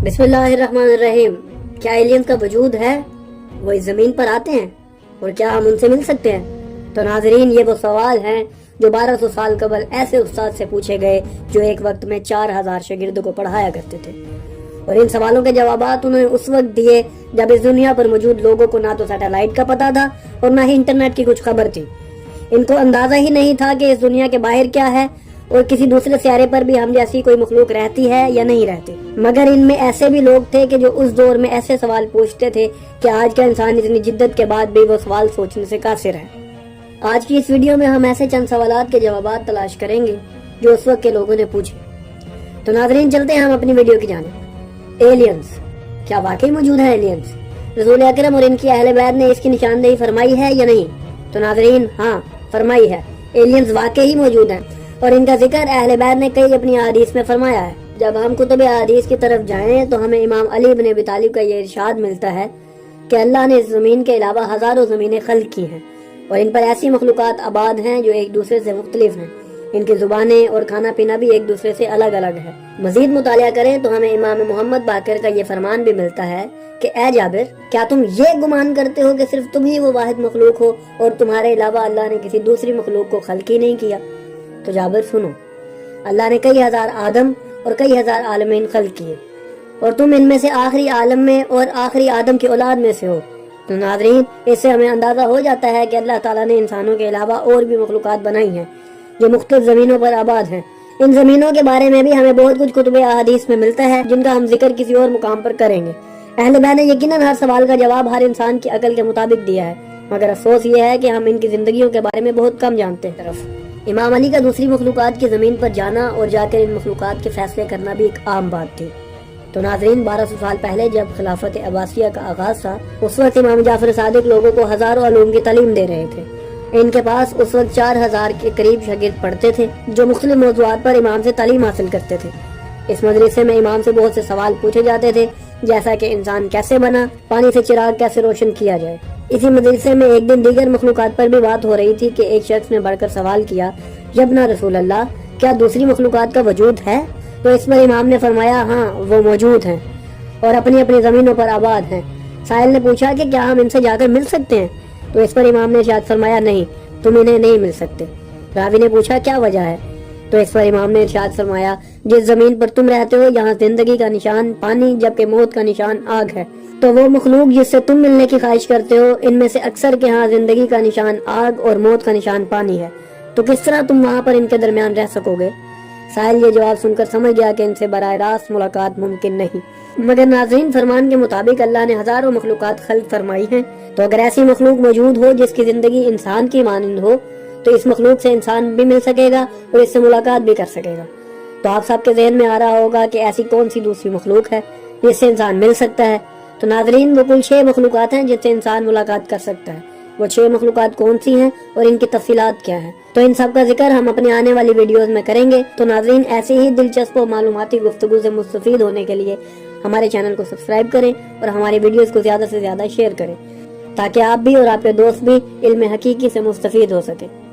बिस्मिल्लाहिर्रहमानिर्रहीम। क्या एलियंस का वजूद है? वो इस जमीन पर आते हैं और क्या हम उनसे मिल सकते हैं? तो नाजरीन, ये वो सवाल हैं जो 1200 साल कबल ऐसे उस्ताद से पूछे गए जो एक वक्त में 4000 शागिर्दों को पढ़ाया करते थे। और इन सवालों के जवाबात उन्होंने उस वक्त दिए जब इस दुनिया पर मौजूद लोगों को ना तो सैटेलाइट का पता था और ना ही इंटरनेट की कुछ खबर थी। इनको अंदाजा ही नहीं था कि इस दुनिया के बाहर क्या है और किसी दूसरे सियारे पर भी हम जैसी कोई मखलूक रहती है या नहीं रहती। मगर इनमें ऐसे भी लोग थे कि जो उस दौर में ऐसे सवाल पूछते थे कि आज का इंसान इतनी जिद्दत के बाद भी वो सवाल सोचने से कासिर है। आज की इस वीडियो में हम ऐसे चंद सवालात के जवाबात तलाश करेंगे जो उस वक्त के लोगों ने पूछे। तो नाज़रीन, चलते हैं हम अपनी वीडियो की जानिब। एलियंस, क्या वाकई मौजूद है एलियंस? रसूल अकरम और इनकी अहले बैत ने इसकी निशानदेही फरमाई है या नहीं? तो नाज़रीन, हाँ, फरमाई है। एलियंस वाकई ही मौजूद हैं और इनका जिक्र अहले बैत ने कई अपनी अहादीस में फरमाया है। जब हम कुतुब अहादीस की तरफ जाएं तो हमें इमाम अली इब्न अबी तालिब का ये इरशाद मिलता है कि अल्लाह ने इस जमीन के अलावा हजारों जमीनें खल्क की हैं और इन पर ऐसी मखलूकात आबाद हैं जो एक दूसरे से मुख्तलिफ हैं। इनकी जुबानें और खाना पीना भी एक दूसरे से अलग अलग है। मजीद मुतालिया करें तो हमें इमाम मोहम्मद बाकर का ये फरमान भी मिलता है कि ए जाबिर, क्या तुम ये गुमान करते हो कि सिर्फ तुम ही वो वाहिद मखलूक हो और तुम्हारे अलावा अल्लाह ने किसी दूसरी मखलूक को खल्क ही नहीं किया? तो जाबिर सुनो, अल्लाह ने कई हजार आदम और कई हजार आलमीन खल्क किए और तुम इनमें से आखिरी आलम में और आखिरी आदम की औलाद में से हो। तो नाज़रीन, इससे हमें अंदाजा हो जाता है कि अल्लाह ताला ने इंसानों के अलावा और भी मखलूकात बनाई हैं जो मुख्तलिफ जमीनों पर आबाद हैं। इन जमीनों के बारे में भी हमें बहुत कुछ कुतुब अहादीस में मिलता है जिनका हम जिक्र किसी और मुकाम पर करेंगे। अहले बैत ने यकीनन हर सवाल का जवाब हर इंसान की अकल के मुताबिक दिया है, मगर अफसोस ये है कि हम इनकी जिंदगियों के बारे में बहुत कम जानते हैं। इमाम अली का दूसरी मखलूकात की जमीन पर जाना और जाकर इन मखलूकात के फैसले करना भी एक आम बात थी। तो नाज़रीन, 1200 साल पहले जब खिलाफत अब्बासिया का आगाज था, उस वक्त इमाम जाफर सादिक लोगों को हजारों उलूम की तालीम दे रहे थे। इनके पास उस वक्त 4000 के करीब शागिर्द पढ़ते थे जो मुख्तलिफ मौज़ूआत पर इमाम से तालीम हासिल करते थे। इस मदरसे में इमाम से बहुत से सवाल पूछे जाते थे, जैसा कि इंसान कैसे बना, पानी से चिराग कैसे रोशन किया जाए। इसी मदरसे में एक दिन दीगर मखलूकात पर भी बात हो रही थी कि एक शख्स ने बढ़कर सवाल किया, यब्ना रसूल अल्लाह, क्या दूसरी मखलूकात का वजूद है? तो इस पर इमाम ने फरमाया, हाँ, वो मौजूद हैं और अपनी अपनी जमीनों पर आबाद हैं। साहिल ने पूछा कि क्या हम इनसे जाकर मिल सकते हैं? तो इस पर इमाम ने इरशाद फरमाया, नहीं, तुम इन्हें नहीं मिल सकते। रावी ने पूछा, क्या वजह है? तो इस पर इमाम ने इरशाद फरमाया, जिस जमीन पर तुम रहते हो यहाँ जिंदगी का निशान पानी जबकि मौत का निशान आग है। तो वो मखलूक जिससे तुम मिलने की ख्वाहिश करते हो, इनमें से अक्सर के यहाँ जिंदगी का निशान आग और मौत का निशान पानी है। तो किस तरह तुम वहाँ पर इनके दरमियान रह सकोगे? साहिल ये जवाब सुनकर समझ गया कि इनसे बराह रास्त मुलाकात मुमकिन नहीं। मगर नाज़रीन, फरमान के मुताबिक अल्लाह ने हजारों मखलूकात खल्क फरमाई हैं। तो अगर ऐसी मखलूक मौजूद हो जिसकी जिंदगी इंसान की मानंद हो, तो इस मखलूक से इंसान भी मिल सकेगा और इससे मुलाकात भी कर सकेगा। तो आप सबके ज़हन में आ रहा होगा कि ऐसी कौन सी दूसरी मखलूक है जिससे इंसान मिल सकता है? तो नाज़रीन, वो कुल 6 मखलूकात हैं जिससे इंसान मुलाकात कर सकता है। वो 6 मखलूकात कौन सी हैं और इनकी तफसीलात क्या है, तो इन सब का जिक्र हम अपने आने वाली वीडियोस में करेंगे। तो नाज़रीन, ऐसे ही दिलचस्प और मालूमाती गुफ्तगू से मुस्तफीद होने के लिए हमारे चैनल को सब्सक्राइब करें और हमारी वीडियोस को ज़्यादा से ज़्यादा शेयर करें ताकि आप भी और आपके दोस्त भी इल्म हकीकी से मुस्तफीद हो सके।